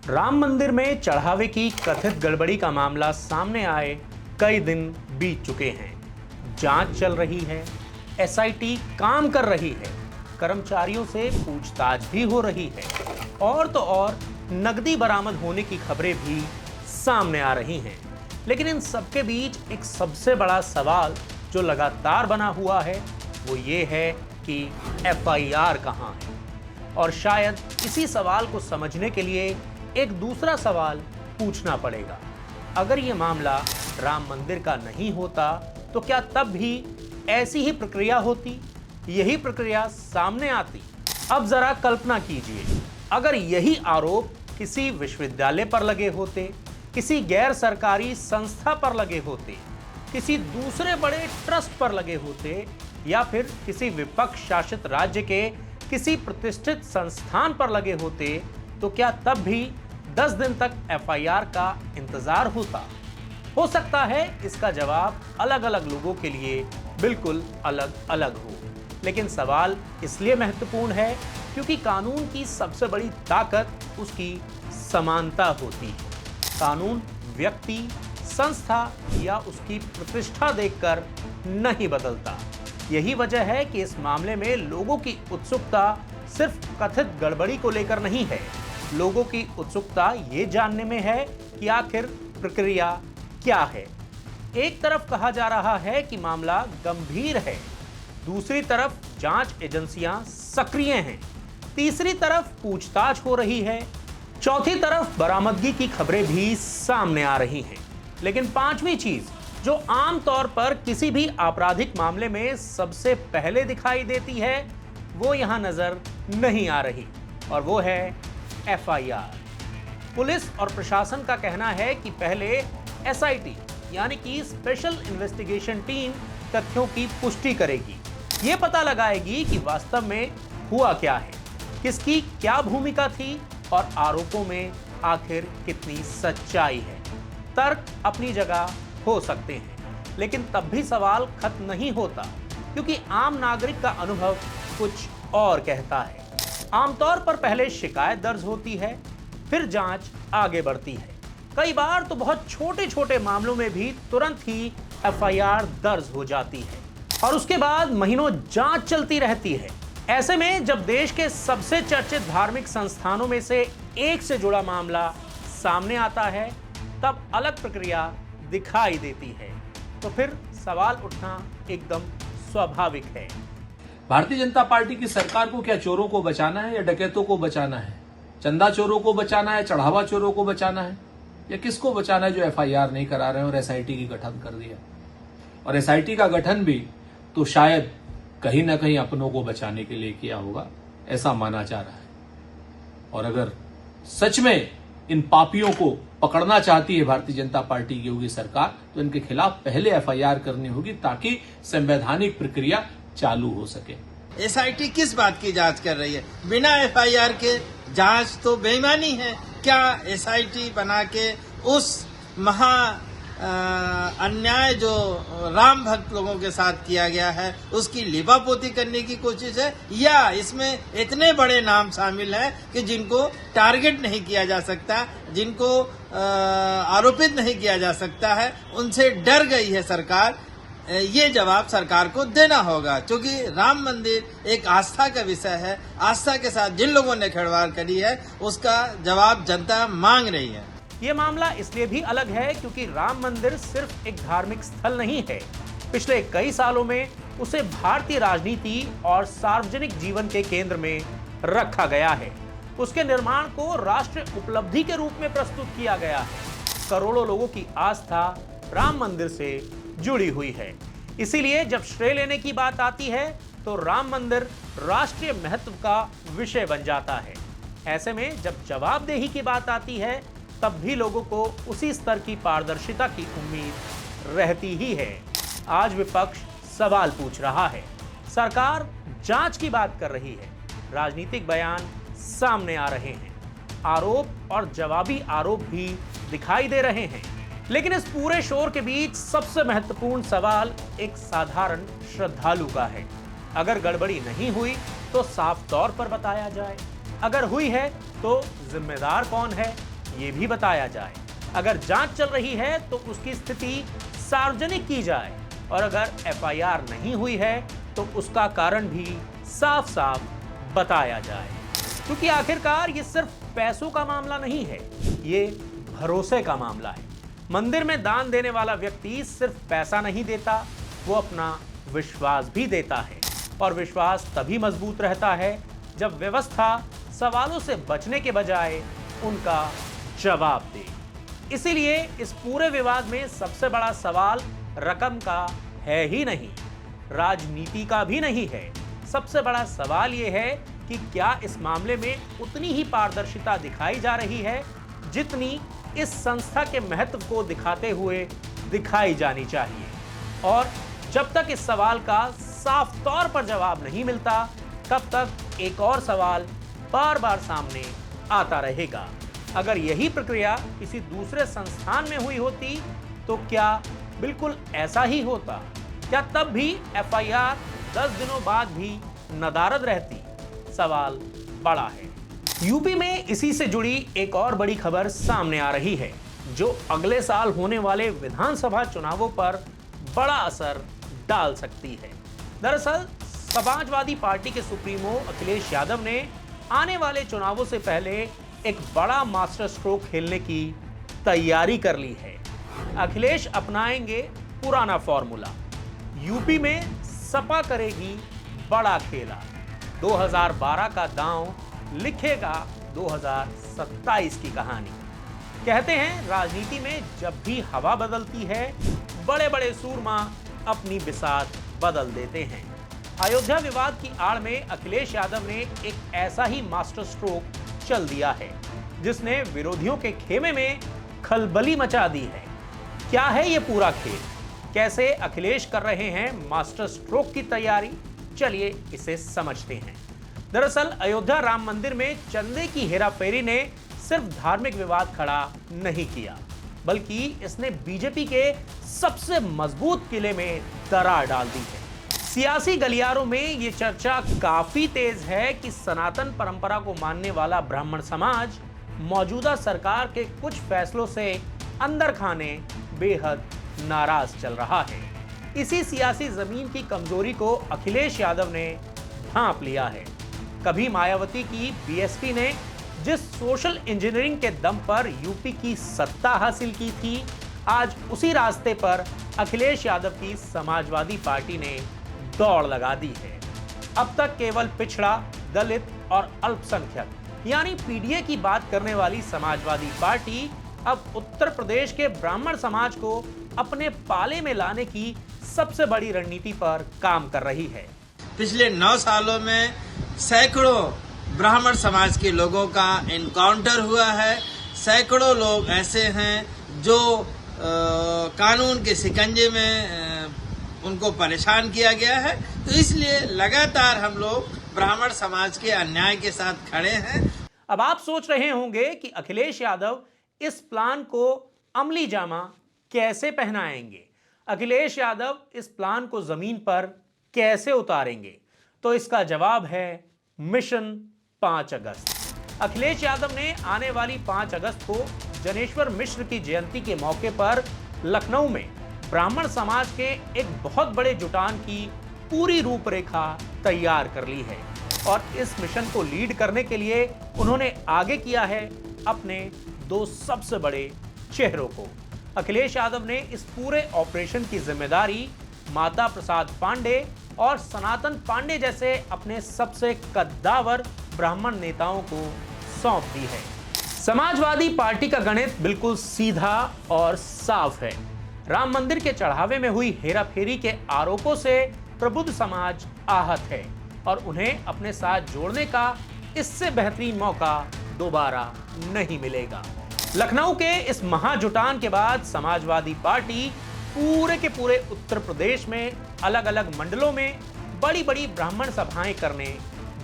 राम मंदिर में चढ़ावे की कथित गड़बड़ी का मामला सामने आए कई दिन बीत चुके हैं। जांच चल रही है, एसआईटी काम कर रही है, कर्मचारियों से पूछताछ भी हो रही है और तो और नकदी बरामद होने की खबरें भी सामने आ रही हैं। लेकिन इन सबके बीच एक सबसे बड़ा सवाल जो लगातार बना हुआ है वो ये है कि एफआईआर कहां है। और शायद इसी सवाल को समझने के लिए एक दूसरा सवाल पूछना पड़ेगा। अगर ये मामला राम मंदिर का नहीं होता तो क्या तब भी ऐसी ही प्रक्रिया होती, यही प्रक्रिया सामने आती? अब जरा कल्पना कीजिए, अगर यही आरोप किसी विश्वविद्यालय पर लगे होते, किसी गैर सरकारी संस्था पर लगे होते, किसी दूसरे बड़े ट्रस्ट पर लगे होते या फिर किसी विपक्ष शासित राज्य के किसी प्रतिष्ठित संस्थान पर लगे होते, तो क्या तब भी 10 दिन तक एफआईआर का इंतजार होता? हो सकता है इसका जवाब अलग अलग लोगों के लिए बिल्कुल अलग अलग हो, लेकिन सवाल इसलिए महत्वपूर्ण है क्योंकि कानून की सबसे बड़ी ताकत उसकी समानता होती है। कानून व्यक्ति, संस्था या उसकी प्रतिष्ठा देखकर नहीं बदलता। यही वजह है कि इस मामले में लोगों की उत्सुकता सिर्फ कथित गड़बड़ी को लेकर नहीं है। लोगों की उत्सुकता ये जानने में है कि आखिर प्रक्रिया क्या है। एक तरफ कहा जा रहा है कि मामला गंभीर है, दूसरी तरफ जांच एजेंसियां सक्रिय हैं, तीसरी तरफ पूछताछ हो रही है, चौथी तरफ बरामदगी की खबरें भी सामने आ रही हैं। लेकिन पांचवी चीज जो आम तौर पर किसी भी आपराधिक मामले में सबसे पहले दिखाई देती है वो यहां नजर नहीं आ रही, और वो है एफआईआर। पुलिस और प्रशासन का कहना है कि पहले एसआईटी यानी कि स्पेशल इन्वेस्टिगेशन टीम तथ्यों की पुष्टि करेगी। ये पता लगाएगी कि वास्तव में हुआ क्या है, किसकी क्या भूमिका थी और आरोपों में आखिर कितनी सच्चाई है। तर्क अपनी जगह हो सकते हैं, लेकिन तब भी सवाल खत्म नहीं होता क्योंकि आम नागरिक का अनुभव कुछ और कहता है। आमतौर पर पहले शिकायत दर्ज होती है, फिर जांच आगे बढ़ती है। कई बार तो बहुत छोटे छोटे मामलों में भी तुरंत ही एफआईआर दर्ज हो जाती है और उसके बाद महीनों जांच चलती रहती है। ऐसे में जब देश के सबसे चर्चित धार्मिक संस्थानों में से एक से जुड़ा मामला सामने आता है तब अलग प्रक्रिया दिखाई देती है। तो फिर सवाल उठना एकदम स्वाभाविक है। भारतीय जनता पार्टी की सरकार को क्या चोरों को बचाना है या डकैतों को बचाना है? चंदा चोरों को बचाना है, चढ़ावा चोरों को बचाना है, या किसको बचाना है जो एफआईआर नहीं करा रहे हैं और एसआईटी की गठन कर दिया? और एसआईटी का गठन भी तो शायद कहीं ना कहीं अपनों को बचाने के लिए किया होगा, ऐसा माना जा रहा है। और अगर सच में इन पापियों को पकड़ना चाहती है भारतीय जनता पार्टी की होगी सरकार, तो इनके खिलाफ पहले एफआईआर करनी होगी ताकि संवैधानिक प्रक्रिया चालू हो सके। एसआईटी किस बात की जांच कर रही है? बिना एफआईआर के जांच तो बेईमानी है। क्या एसआईटी बना के उस महा अन्याय जो राम भक्त लोगों के साथ किया गया है उसकी लिपापोती करने की कोशिश है, या इसमें इतने बड़े नाम शामिल हैं कि जिनको टारगेट नहीं किया जा सकता, जिनको आरोपित नहीं किया जा सकता है, उनसे डर गई है सरकार? ये जवाब सरकार को देना होगा, क्योंकि राम मंदिर एक आस्था का विषय है। आस्था के साथ जिन लोगों ने खिलवाड़ करी है उसका जवाब जनता मांग रही है। ये मामला इसलिए भी अलग है क्योंकि राम मंदिर सिर्फ एक धार्मिक स्थल नहीं है। पिछले कई सालों में उसे भारतीय राजनीति और सार्वजनिक जीवन के केंद्र में रखा गया है। उसके निर्माण को राष्ट्रीय उपलब्धि के रूप में प्रस्तुत किया गया है। करोड़ों लोगों की आस्था राम मंदिर से जुड़ी हुई है। इसीलिए जब श्रेय लेने की बात आती है तो राम मंदिर राष्ट्रीय महत्व का विषय बन जाता है। ऐसे में जब जवाबदेही की बात आती है तब भी लोगों को उसी स्तर की पारदर्शिता की उम्मीद रहती ही है। आज विपक्ष सवाल पूछ रहा है, सरकार जांच की बात कर रही है, राजनीतिक बयान सामने आ रहे हैं, आरोप और जवाबी आरोप भी दिखाई दे रहे हैं। लेकिन इस पूरे शोर के बीच सबसे महत्वपूर्ण सवाल एक साधारण श्रद्धालु का है। अगर गड़बड़ी नहीं हुई तो साफ तौर पर बताया जाए, अगर हुई है तो जिम्मेदार कौन है ये भी बताया जाए। अगर जांच चल रही है तो उसकी स्थिति सार्वजनिक की जाए और अगर एफआईआर नहीं हुई है तो उसका कारण भी साफ साफ बताया जाए। क्योंकि आखिरकार ये सिर्फ पैसों का मामला नहीं है, ये भरोसे का मामला है। मंदिर में दान देने वाला व्यक्ति सिर्फ पैसा नहीं देता, वो अपना विश्वास भी देता है और विश्वास तभी मजबूत रहता है जब व्यवस्था सवालों से बचने के बजाय उनका जवाब दे। इसीलिए इस पूरे विवाद में सबसे बड़ा सवाल रकम का है ही नहीं, राजनीति का भी नहीं है। सबसे बड़ा सवाल यह है कि क्या इस मामले में उतनी ही पारदर्शिता दिखाई जा रही है जितनी इस संस्था के महत्व को दिखाते हुए दिखाई जानी चाहिए। और जब तक इस सवाल का साफ तौर पर जवाब नहीं मिलता तब तक एक और सवाल बार बार सामने आता रहेगा। अगर यही प्रक्रिया किसी दूसरे संस्थान में हुई होती तो क्या बिल्कुल ऐसा ही होता? क्या तब भी एफआईआर 10 दिनों बाद भी नदारद रहती? सवाल बड़ा है। यूपी में इसी से जुड़ी एक और बड़ी खबर सामने आ रही है जो अगले साल होने वाले विधानसभा चुनावों पर बड़ा असर डाल सकती है। दरअसल समाजवादी पार्टी के सुप्रीमो अखिलेश यादव ने आने वाले चुनावों से पहले एक बड़ा मास्टर स्ट्रोक खेलने की तैयारी कर ली है। अखिलेश अपनाएंगे पुराना फॉर्मूला। यूपी में सपा करेगी बड़ा खेला। 2012 का दांव लिखेगा 2027 की कहानी। कहते हैं राजनीति में जब भी हवा बदलती है बड़े बड़े सूरमा अपनी बिसात बदल देते हैं। अयोध्या विवाद की आड़ में अखिलेश यादव ने एक ऐसा ही मास्टर स्ट्रोक चल दिया है जिसने विरोधियों के खेमे में खलबली मचा दी है। क्या है ये पूरा खेल? कैसे अखिलेश कर रहे हैं मास्टर स्ट्रोक की तैयारी? चलिए इसे समझते हैं। दरअसल अयोध्या राम मंदिर में चंदे की हेराफेरी ने सिर्फ धार्मिक विवाद खड़ा नहीं किया बल्कि इसने बीजेपी के सबसे मजबूत किले में दरार डाल दी है। सियासी गलियारों में ये चर्चा काफी तेज है कि सनातन परंपरा को मानने वाला ब्राह्मण समाज मौजूदा सरकार के कुछ फैसलों से अंदर खाने बेहद नाराज चल रहा है। इसी सियासी जमीन की कमजोरी को अखिलेश यादव ने भांप लिया है। कभी मायावती की बीएसपी ने जिस सोशल इंजीनियरिंग के दम पर यूपी की सत्ता हासिल की थी, आज उसी रास्ते पर अखिलेश यादव की समाजवादी पार्टी ने दौड़ लगा दी है। अब तक केवल पिछड़ा, दलित और अल्पसंख्यक यानी पीडीए की बात करने वाली समाजवादी पार्टी अब उत्तर प्रदेश के ब्राह्मण समाज को अपने पाले में लाने की सबसे बड़ी रणनीति पर काम कर रही है। पिछले 9 सालों में सैकड़ों ब्राह्मण समाज के लोगों का एनकाउंटर हुआ है। सैकड़ों लोग ऐसे हैं जो कानून के शिकंजे में उनको परेशान किया गया है। तो इसलिए लगातार हम लोग ब्राह्मण समाज के अन्याय के साथ खड़े हैं। अब आप सोच रहे होंगे कि अखिलेश यादव इस प्लान को अमली जामा कैसे पहनाएंगे, अखिलेश यादव इस प्लान को जमीन पर कैसे उतारेंगे? तो इसका जवाब है मिशन 5 अगस्त। अखिलेश यादव ने आने वाली 5 अगस्त को जनेश्वर मिश्र की जयंती के मौके पर लखनऊ में ब्राह्मण समाज के एक बहुत बड़े जुटान की पूरी रूपरेखा तैयार कर ली है और इस मिशन को लीड करने के लिए उन्होंने आगे किया है अपने 2 सबसे बड़े चेहरों को। अखिलेश यादव ने इस पूरे ऑपरेशन की जिम्मेदारी माता प्रसाद पांडे और सनातन पांडे जैसे अपने सबसे कद्दावर ब्राह्मण नेताओं को सौंप दी है। समाजवादी पार्टी का गणित बिल्कुल सीधा और साफ है। राम मंदिर के चढ़ावे में हुई हेराफेरी के आरोपों से प्रबुद्ध समाज आहत है और उन्हें अपने साथ जोड़ने का इससे बेहतरीन मौका दोबारा नहीं मिलेगा। लखनऊ के इस महाजुटान के बाद समाजवादी पार्टी पूरे के पूरे उत्तर प्रदेश में अलग अलग मंडलों में बड़ी बड़ी ब्राह्मण सभाएं करने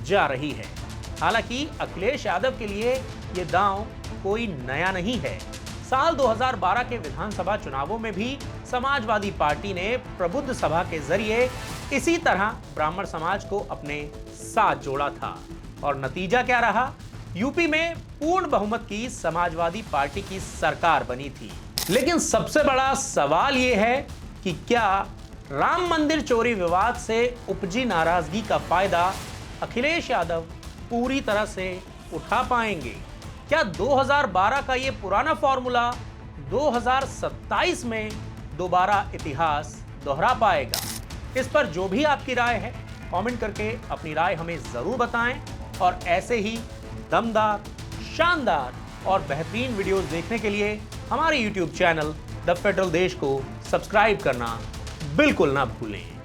जा रही है। हालांकि अखिलेश यादव के लिए ये दांव कोई नया नहीं है। साल 2012 के विधानसभा चुनावों में भी समाजवादी पार्टी ने प्रबुद्ध सभा के जरिए इसी तरह ब्राह्मण समाज को अपने साथ जोड़ा था और नतीजा क्या रहा? यूपी में पूर्ण बहुमत की समाजवादी पार्टी की सरकार बनी थी। लेकिन सबसे बड़ा सवाल यह है कि क्या राम मंदिर चोरी विवाद से उपजी नाराजगी का फायदा अखिलेश यादव पूरी तरह से उठा पाएंगे? क्या 2012 का यह पुराना फॉर्मूला 2027 में दोबारा इतिहास दोहरा पाएगा? इस पर जो भी आपकी राय है कमेंट करके अपनी राय हमें जरूर बताएं और ऐसे ही दमदार, शानदार और बेहतरीन वीडियोस देखने के लिए हमारे YouTube चैनल द फेडरल देश को सब्सक्राइब करना बिल्कुल ना भूलें।